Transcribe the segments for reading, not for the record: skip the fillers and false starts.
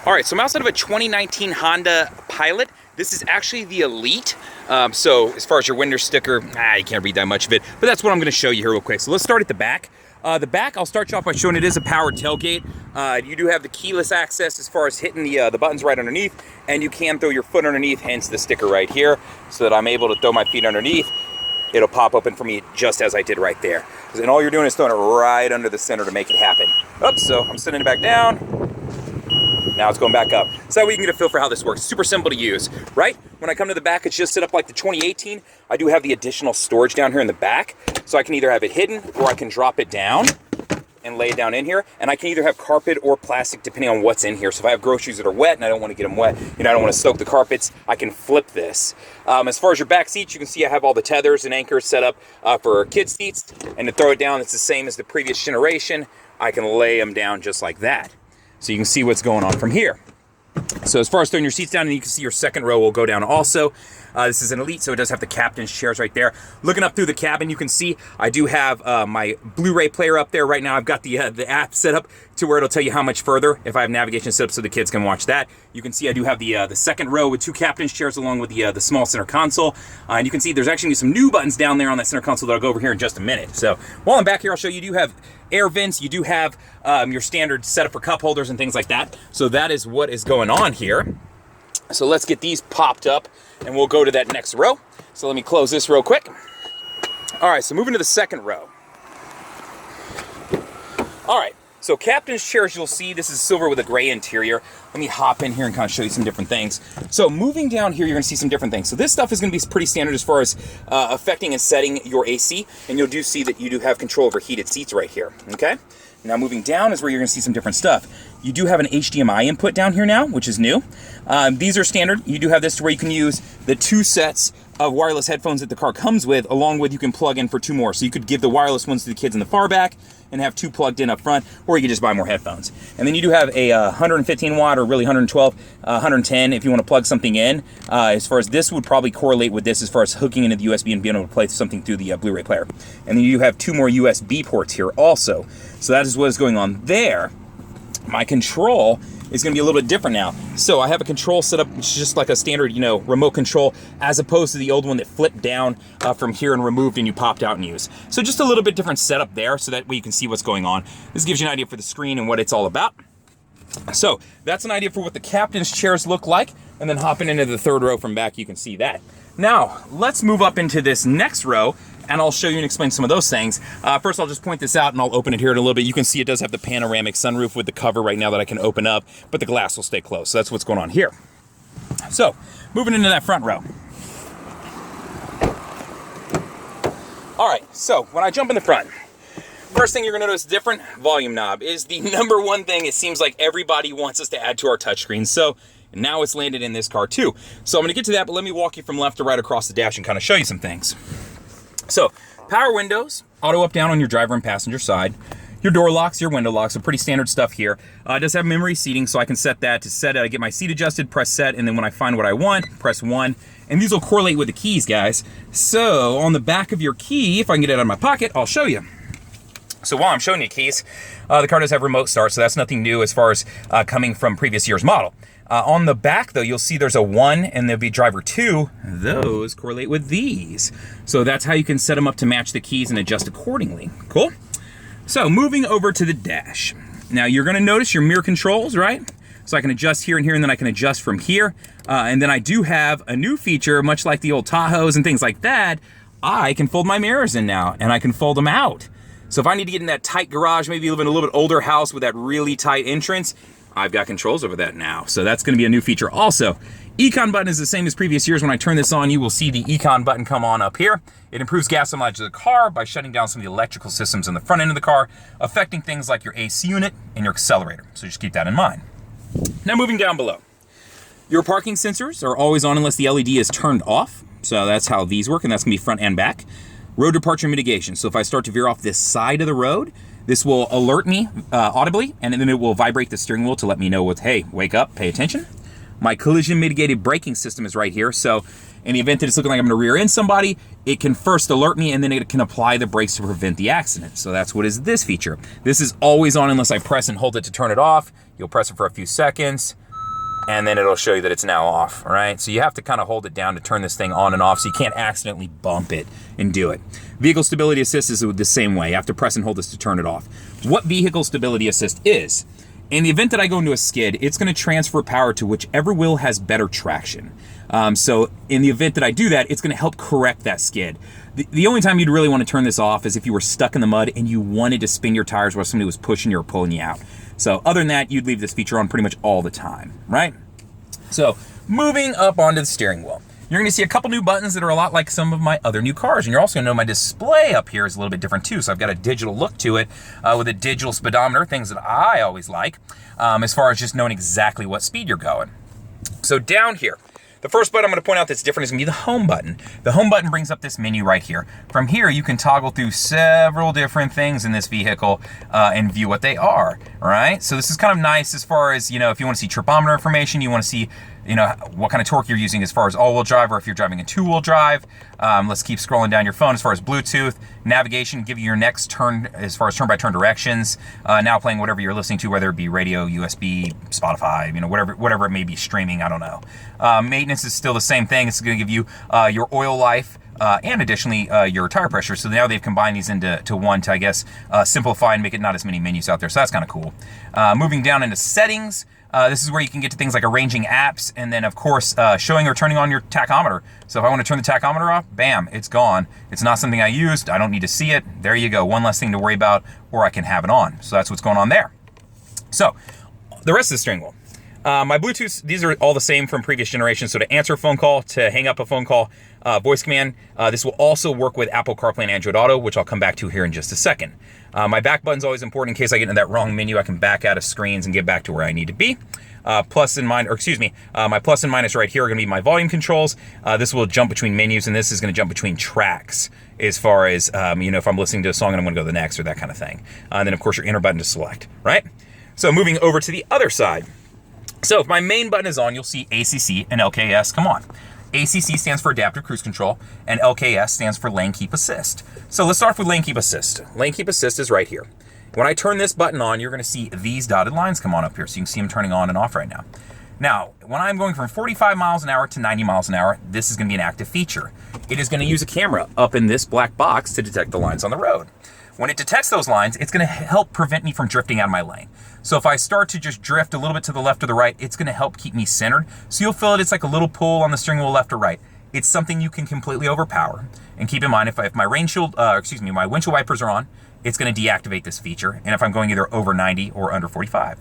All right, so I'm outside of a 2019 Honda Pilot. This is actually the Elite. So as far as your window sticker, you can't read that much of it, but that's what I'm gonna show you here real quick. So let's start at the back. The back, I'll start you off by showing it is a powered tailgate. You do have the keyless access as far as hitting the buttons right underneath, and you can throw your foot underneath, hence the sticker right here, so that I'm able to throw my feet underneath. It'll pop open for me just as I did right there. And all you're doing is throwing it right under the center to make it happen. Oops, so I'm sending it back down. Now it's going back up. So that way you can get a feel for how this works. Super simple to use, right? When I come to the back, it's just set up like the 2018. I do have the additional storage down here in the back. So I can either have it hidden or I can drop it down and lay it down in here. And I can either have carpet or plastic depending on what's in here. So if I have groceries that are wet and I don't want to get them wet, I don't want to soak the carpets, I can flip this. As far as your back seats, you can see I have all the tethers and anchors set up for kids' seats. And to throw it down, it's the same as the previous generation. I can lay them down just like that. So you can see what's going on from here. So as far as throwing your seats down, and you can see your second row will go down also. This is an Elite, so it does have the captain's chairs right there. Looking up through the cabin, you can see I do have my Blu-ray player up there right now. I've got the app set up to where it'll tell you how much further if I have navigation set up so the kids can watch that. You can see I do have the second row with two captain's chairs along with the small center console. And you can see there's actually some new buttons down there on that center console that I'll go over here in just a minute. So while I'm back here, I'll show you do have air vents. You do have your standard setup for cup holders and things like that. So that is what is going on here. So let's get these popped up and we'll go to that next row. So let me close this real quick. All right, so moving to the second row. All right, so captain's chairs, you'll see this is silver with a gray interior. Let me hop in here and kind of show you some different things. So moving down here, you're gonna see some different things. So this stuff is gonna be pretty standard as far as affecting and setting your AC, and you'll do see that you do have control over heated seats right here, okay? Now moving down is where you're gonna see some different stuff. You do have an HDMI input down here now, which is new. These are standard. You do have this to where you can use the two sets of wireless headphones that the car comes with, along with you can plug in for two more. So you could give the wireless ones to the kids in the far back and have two plugged in up front, or you could just buy more headphones. And then you do have a 115 watt, or really 112, 110 if you want to plug something in. As far as this would probably correlate with this as far as hooking into the USB and being able to play something through the Blu-ray player. And then you have two more USB ports here also. So that is what is going on there. My control is going to be a little bit different now. So I have a control set up just like a standard, remote control, as opposed to the old one that flipped down from here and removed and you popped out and used. So just a little bit different setup there so that way you can see what's going on. This gives you an idea for the screen and what it's all about. So that's an idea for what the captain's chairs look like. And then hopping into the third row from back, you can see that. Now, let's move up into this next row and I'll show you and explain some of those things. First, I'll just point this out and I'll open it here in a little bit. You can see it does have the panoramic sunroof with the cover right now that I can open up, but the glass will stay closed. So that's what's going on here. So, moving into that front row. All right, so when I jump in the front, first thing you're gonna notice different, volume knob is the number one thing it seems like everybody wants us to add to our touchscreen. So now it's landed in this car too. So I'm gonna get to that, but let me walk you from left to right across the dash and kind of show you some things. So, power windows, auto up down on your driver and passenger side. Your door locks, your window locks, so pretty standard stuff here. It does have memory seating, so I can set that. To set it, I get my seat adjusted, press set, and then when I find what I want, press 1. And these will correlate with the keys, guys. So, on the back of your key, if I can get it out of my pocket, I'll show you. So while I'm showing you keys, the car does have remote start, so that's nothing new as far as coming from previous year's model. On the back, though, you'll see there's a 1 and there'll be driver 2. Those correlate with these. So that's how you can set them up to match the keys and adjust accordingly. Cool? So moving over to the dash. Now you're gonna notice your mirror controls, right? So I can adjust here and here, and then I can adjust from here. And then I do have a new feature, much like the old Tahoes and things like that. I can fold my mirrors in now, and I can fold them out. So if I need to get in that tight garage, maybe live in a little bit older house with that really tight entrance, I've got controls over that now. So that's gonna be a new feature also. Econ Button is the same as previous years. When I turn this on, you will see the Econ Button come on up here. It improves gas mileage of the car by shutting down some of the electrical systems in the front end of the car, affecting things like your AC unit and your accelerator. So just keep that in mind. Now moving down below. Your parking sensors are always on unless the LED is turned off. So that's how these work, and that's gonna be front and back. Road departure mitigation. So if I start to veer off this side of the road, this will alert me audibly, and then it will vibrate the steering wheel to let me know with, hey, wake up, pay attention. My collision mitigated braking system is right here. So in the event that it's looking like I'm gonna rear end somebody, it can first alert me and then it can apply the brakes to prevent the accident. So that's what is this feature. This is always on unless I press and hold it to turn it off. You'll press it for a few seconds, and then it'll show you that it's now off, all right? So you have to kind of hold it down to turn this thing on and off so you can't accidentally bump it and do it. Vehicle Stability Assist is the same way. You have to press and hold this to turn it off. What Vehicle Stability Assist is, in the event that I go into a skid, it's going to transfer power to whichever wheel has better traction. So in the event that I do that, it's going to help correct that skid. The only time you'd really want to turn this off is if you were stuck in the mud and you wanted to spin your tires while somebody was pushing you or pulling you out. So other than that, you'd leave this feature on pretty much all the time, right? So moving up onto the steering wheel. You're going to see a couple new buttons that are a lot like some of my other new cars. And you're also going to know my display up here is a little bit different too. So I've got a digital look to it with a digital speedometer, things that I always like, as far as just knowing exactly what speed you're going. So down here, the first button I'm going to point out that's different is going to be the home button. The home button brings up this menu right here. From here, you can toggle through several different things in this vehicle and view what they are, all right? So this is kind of nice as far as, you know, if you want to see tripometer information, you want to see, you know, what kind of torque you're using as far as all-wheel drive or if you're driving a two-wheel drive. Let's keep scrolling down your phone as far as Bluetooth, navigation, give you your next turn as far as turn-by-turn directions. Now playing whatever you're listening to, whether it be radio, USB, Spotify, you know, whatever it may be streaming, I don't know. Maintenance is still the same thing. It's going to give you your oil life, and additionally your tire pressure. So now they've combined these into one to, I guess, simplify and make it not as many menus out there. So that's kind of cool. Moving down into settings, this is where you can get to things like arranging apps and then, of course, showing or turning on your tachometer. So if I want to turn the tachometer off, bam, it's gone. It's not something I used. I don't need to see it. There you go. One less thing to worry about, or I can have it on. So that's what's going on there. So the rest of the steering wheel. My Bluetooth, these are all the same from previous generations. So to answer a phone call, to hang up a phone call, voice command. This will also work with Apple CarPlay and Android Auto, which I'll come back to here in just a second. My back button's always important in case I get into that wrong menu. I can back out of screens and get back to where I need to be. My plus and minus right here are going to be my volume controls. This will jump between menus, and this is going to jump between tracks as far as, you know, if I'm listening to a song and I'm going to go to the next or that kind of thing. And then, of course, your enter button to select, right? So moving over to the other side. So if my main button is on, you'll see ACC and LKS come on. ACC stands for Adaptive Cruise Control, and LKS stands for Lane Keep Assist. So let's start off with Lane Keep Assist. Lane Keep Assist is right here. When I turn this button on, you're going to see these dotted lines come on up here, so you can see them turning on and off right now. Now, when I'm going from 45 miles an hour to 90 miles an hour, this is going to be an active feature. It is going to use a camera up in this black box to detect the lines on the road. When it detects those lines, it's going to help prevent me from drifting out of my lane. So if I start to just drift a little bit to the left or the right, it's going to help keep me centered. So you'll feel it's like a little pull on the steering wheel left or right. It's something you can completely overpower. And keep in mind, if my windshield wipers are on, it's going to deactivate this feature. And if I'm going either over 90 or under 45.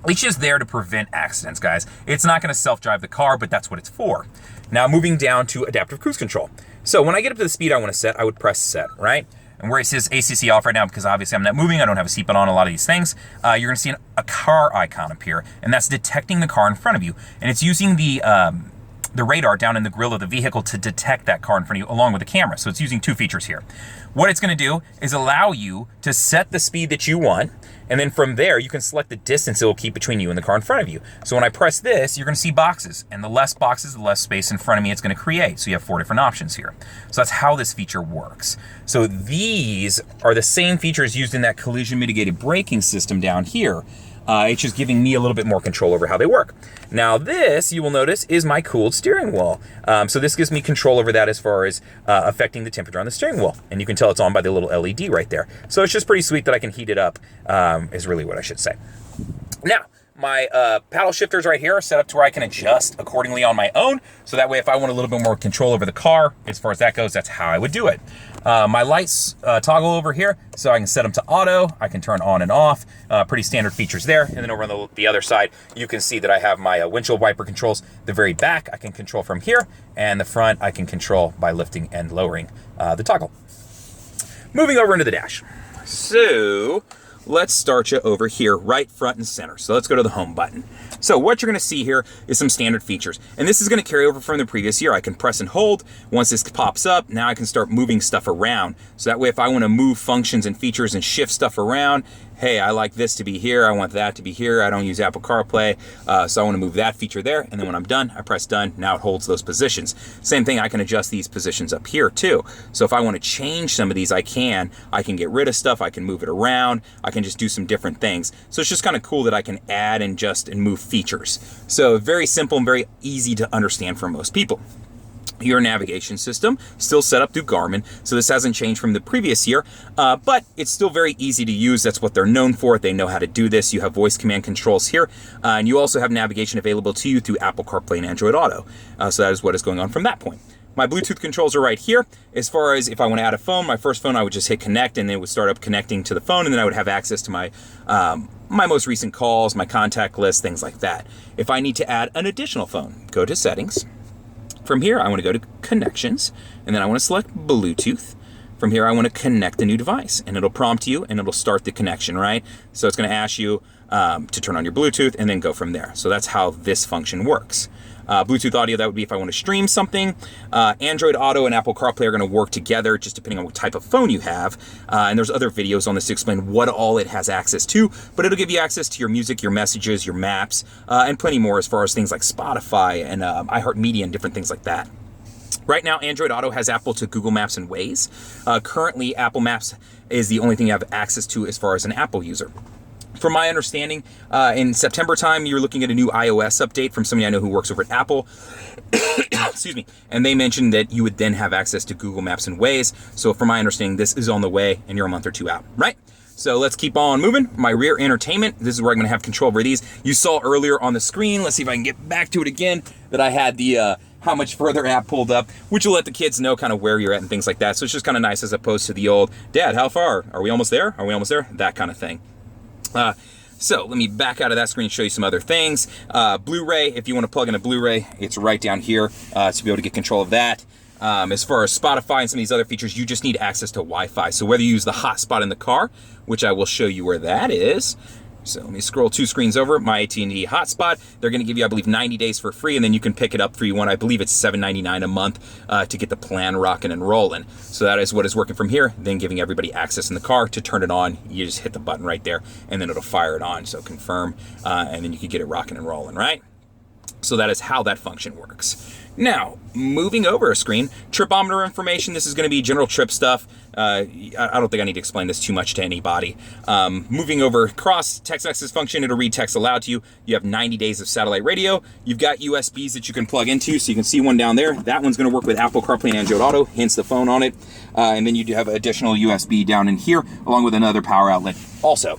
It's just there to prevent accidents, guys. It's not going to self-drive the car, but that's what it's for. Now moving down to Adaptive Cruise Control. So when I get up to the speed I want to set, I would press set, right? And where it says ACC off right now, because obviously I'm not moving, I don't have a seatbelt on a lot of these things, you're going to see a car icon appear, and that's detecting the car in front of you. And it's using the radar down in the grill of the vehicle to detect that car in front of you along with the camera. So it's using two features here. What it's going to do is allow you to set the speed that you want, and then from there you can select the distance it will keep between you and the car in front of you. So when I press this, you're going to see boxes, and the less boxes, the less space in front of me it's going to create. So you have 4 different options here. So that's how this feature works. So these are the same features used in that collision mitigated braking system down here. It's just giving me a little bit more control over how they work. Now this, you will notice, is my cooled steering wheel. So this gives me control over that as far as affecting the temperature on the steering wheel. And you can tell it's on by the little LED right there. So it's just pretty sweet that I can heat it up, is really what I should say. Now, my paddle shifters right here are set up to where I can adjust accordingly on my own. So that way, if I want a little bit more control over the car, as far as that goes, that's how I would do it. My lights toggle over here, so I can set them to auto. I can turn on and off. Pretty standard features there. And then over on the other side, you can see that I have my windshield wiper controls. The very back, I can control from here. And the front, I can control by lifting and lowering the toggle. Moving over into the dash. So let's start you over here, right front and center. So let's go to the home button. So what you're going to see here is some standard features. And this is going to carry over from the previous year. I can press and hold. Once this pops up, now I can start moving stuff around. So that way, if I want to move functions and features and shift stuff around, hey, I like this to be here, I want that to be here, I don't use Apple CarPlay, so I want to move that feature there, and then when I'm done, I press done, now it holds those positions. Same thing, I can adjust these positions up here too. So if I want to change some of these, I can get rid of stuff, I can move it around, I can just do some different things. So it's just kind of cool that I can add and adjust and move features. So very simple and very easy to understand for most people. Your navigation system still set up through Garmin, so this hasn't changed from the previous year, but it's still very easy to use. That's what they're known for. They know how to do this. You have voice command controls here, and you also have navigation available to you through Apple CarPlay and Android Auto. So that is what is going on from that point. My Bluetooth controls are right here. As far as if I want to add a phone, my first phone, I would just hit connect, and it would start up connecting to the phone, and then I would have access to my my most recent calls, my contact list, things like that. If I need to add an additional phone, go to settings. From here, I want to go to connections, and then I want to select Bluetooth. From here, I want to connect a new device, and it'll prompt you, and it'll start the connection, right? So it's going to ask you to turn on your Bluetooth, and then go from there. So that's how this function works. Bluetooth audio, that would be if I want to stream something. Android Auto and Apple CarPlay are going to work together, just depending on what type of phone you have. And there's other videos on this to explain what all it has access to, but it'll give you access to your music, your messages, your maps, and plenty more as far as things like Spotify and iHeartMedia and different things like that. Right now, Android Auto has Apple to Google Maps and Waze. Currently, Apple Maps is the only thing you have access to as far as an Apple user. From my understanding, in September time, you're looking at a new iOS update from somebody I know who works over at Apple. Excuse me. And they mentioned that you would then have access to Google Maps and Waze. So from my understanding, this is on the way and you're a month or two out, right? So let's keep on moving. My rear entertainment, this is where I'm going to have control over these. You saw earlier on the screen, let's see if I can get back to it again, that I had the how much further app pulled up, which will let the kids know kind of where you're at and things like that. So it's just kind of nice as opposed to the old, Dad, how far? Are we almost there? Are we almost there? That kind of thing. So let me back out of that screen and show you some other things. Blu-ray, if you want to plug in a Blu-ray, it's right down here to be able to get control of that. As far as Spotify and some of these other features, you just need access to Wi-Fi. So whether you use the hotspot in the car, which I will show you where that is. So let me scroll 2 screens over, my AT&T hotspot. They're going to give you, I believe, 90 days for free, and then you can pick it up for you one. I believe it's $7.99 a month to get the plan rocking and rolling. So that is what is working from here, then giving everybody access in the car. To turn it on, you just hit the button right there, and then it'll fire it on. So confirm, and then you can get it rocking and rolling, right? So that is how that function works. Now, moving over a screen, tripometer information. This is going to be general trip stuff. I don't think I need to explain this too much to anybody. Moving over across, text message function, it'll read text aloud to you. You have 90 days of satellite radio. You've got USBs that you can plug into, so you can see one down there. That one's going to work with Apple CarPlay and Android Auto, hence the phone on it. And then you do have additional USB down in here, along with another power outlet also.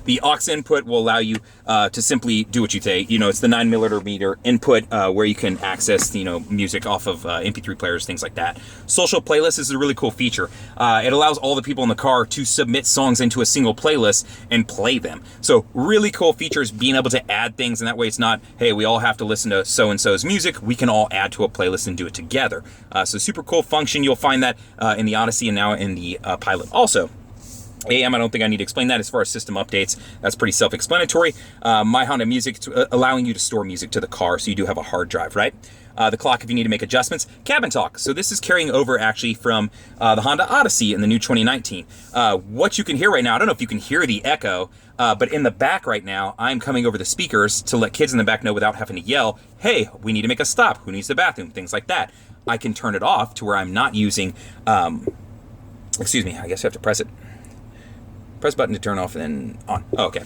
The aux input will allow you to simply do what you say. You know, it's the 9mm input where you can access, you know, music off of MP3 players, things like that. Social playlists is a really cool feature. It allows all the people in the car to submit songs into a single playlist and play them. So really cool features, being able to add things, and that way it's not, hey, we all have to listen to so-and-so's music. We can all add to a playlist and do it together. So super cool function. You'll find that in the Odyssey and now in the Pilot also. AM, I don't think I need to explain that. As far as system updates, that's pretty self-explanatory. My Honda Music, it's allowing you to store music to the car, so you do have a hard drive, right? The clock if you need to make adjustments. Cabin talk. So this is carrying over actually from the Honda Odyssey in the new 2019. What you can hear right now, I don't know if you can hear the echo, but in the back right now, I'm coming over the speakers to let kids in the back know without having to yell, hey, we need to make a stop. Who needs the bathroom? Things like that. I can turn it off to where I'm not using, excuse me, I guess you have to press it. Press button to turn off and then on. Oh, okay.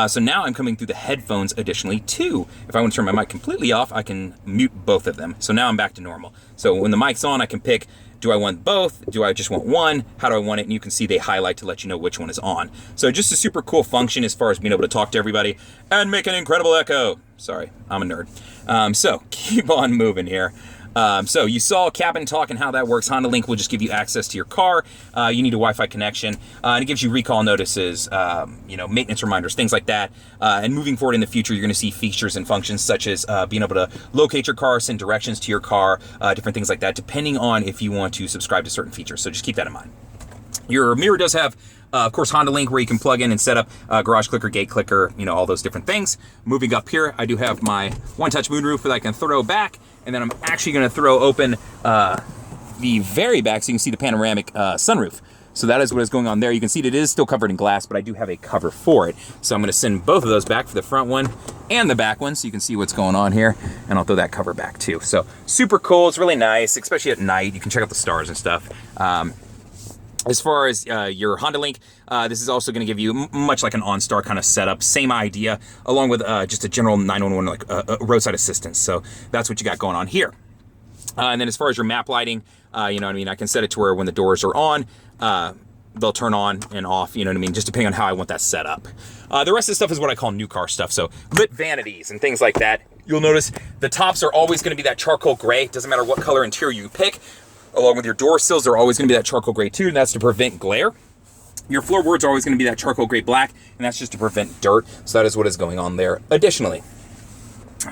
So now I'm coming through the headphones additionally too. If I want to turn my mic completely off, I can mute both of them. So now I'm back to normal. So when the mic's on, I can pick, do I want both? Do I just want one? How do I want it? And you can see they highlight to let you know which one is on. So just a super cool function as far as being able to talk to everybody and make an incredible echo. Sorry, I'm a nerd. So keep on moving here. So you saw cabin talk and how that works. Honda Link will just give you access to your car. You need a Wi-Fi connection, and it gives you recall notices, you know, maintenance reminders, things like that. And moving forward in the future, you're going to see features and functions such as being able to locate your car, send directions to your car, different things like that, depending on if you want to subscribe to certain features. So just keep that in mind. Your mirror does have, of course, Honda Link, where you can plug in and set up garage clicker, gate clicker, you know, all those different things. Moving up here, I do have my Onetouch Moonroof that I can throw back, and then I'm actually going to throw open the very back so you can see the Panoramic Sunroof. So that is what is going on there. You can see it is still covered in glass, but I do have a cover for it. So I'm going to send both of those back for the front one and the back one so you can see what's going on here. And I'll throw that cover back too. So super cool. It's really nice, especially at night. You can check out the stars and stuff. As far as your Honda Link, this is also going to give you much like an OnStar kind of setup. Same idea, along with just a general 911 like roadside assistance. So that's what you got going on here. And then as far as your map lighting, you know what I mean, I can set it to where when the doors are on, they'll turn on and off, you know what I mean, just depending on how I want that set up. The rest of the stuff is what I call new car stuff. So lit vanities and things like that. You'll notice the tops are always going to be that charcoal gray. Doesn't matter what color interior you pick. Along with your door sills, they're always going to be that charcoal gray too, and that's to prevent glare. Your floorboards are always going to be that charcoal gray black, and that's just to prevent dirt. So that is what is going on there. Additionally,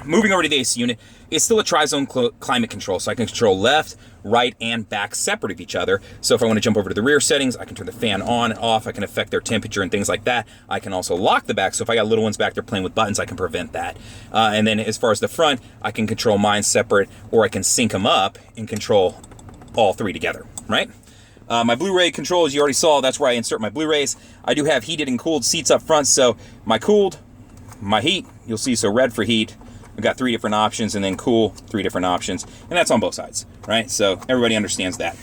moving over to the AC unit, it's still a tri-zone climate control, so I can control left, right, and back separate of each other. So if I want to jump over to the rear settings, I can turn the fan on and off. I can affect their temperature and things like that. I can also lock the back, so if I got little ones back there playing with buttons, I can prevent that. And then as far as the front, I can control mine separate, or I can sync them up and control all three together, right? My Blu-ray controls, you already saw, that's where I insert my Blu-rays. I do have heated and cooled seats up front, so my cooled, my heat, you'll see, so red for heat. I've got 3 different options, and then cool, 3 different options, and that's on both sides, right? So everybody understands that.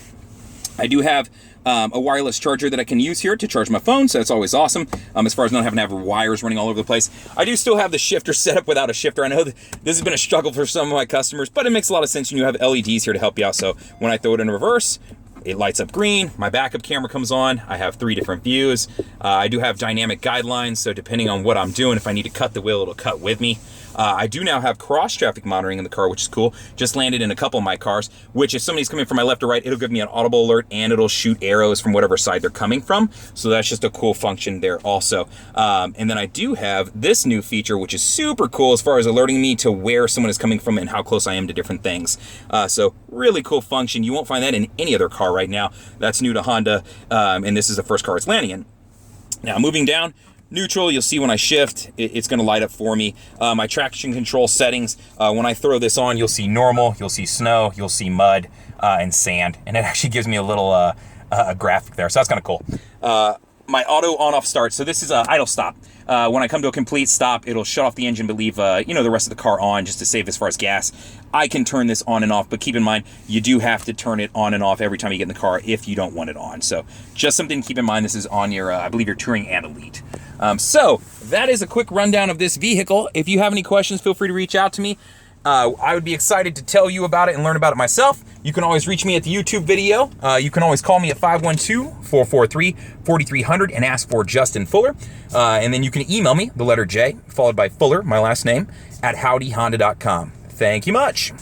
I do have a wireless charger that I can use here to charge my phone, so that's always awesome. As far as not having to have wires running all over the place. I do still have the shifter set up without a shifter. I know that this has been a struggle for some of my customers, but it makes a lot of sense when you have LEDs here to help you out. So when I throw it in reverse, it lights up green. My backup camera comes on. I have 3 different views. I do have dynamic guidelines, so depending on what I'm doing, if I need to cut the wheel, it'll cut with me. I do now have cross-traffic monitoring in the car, which is cool. Just landed in a couple of my cars, which if somebody's coming from my left or right, it'll give me an audible alert, and it'll shoot arrows from whatever side they're coming from. So that's just a cool function there also. And then I do have this new feature, which is super cool as far as alerting me to where someone is coming from and how close I am to different things. So really cool function. You won't find that in any other car right now. That's new to Honda, and this is the first car it's landing in. Now, moving down, neutral, you'll see when I shift, it's going to light up for me. My traction control settings, when I throw this on, you'll see normal, you'll see snow, you'll see mud, and sand. And it actually gives me a little a graphic there, so that's kind of cool. My auto on-off start, so this is idle stop. When I come to a complete stop, it'll shut off the engine but leave the rest of the car on just to save as far as gas. I can turn this on and off, but keep in mind, you do have to turn it on and off every time you get in the car if you don't want it on. So just something to keep in mind. This is on your, I believe, your Touring and Elite. So that is a quick rundown of this vehicle. If you have any questions, feel free to reach out to me. I would be excited to tell you about it and learn about it myself. You can always reach me at the YouTube video. You can always call me at 512-443-4300 and ask for Justin Fuller. And then you can email me, the letter J, followed by Fuller, my last name, at howdyhonda.com. Thank you much.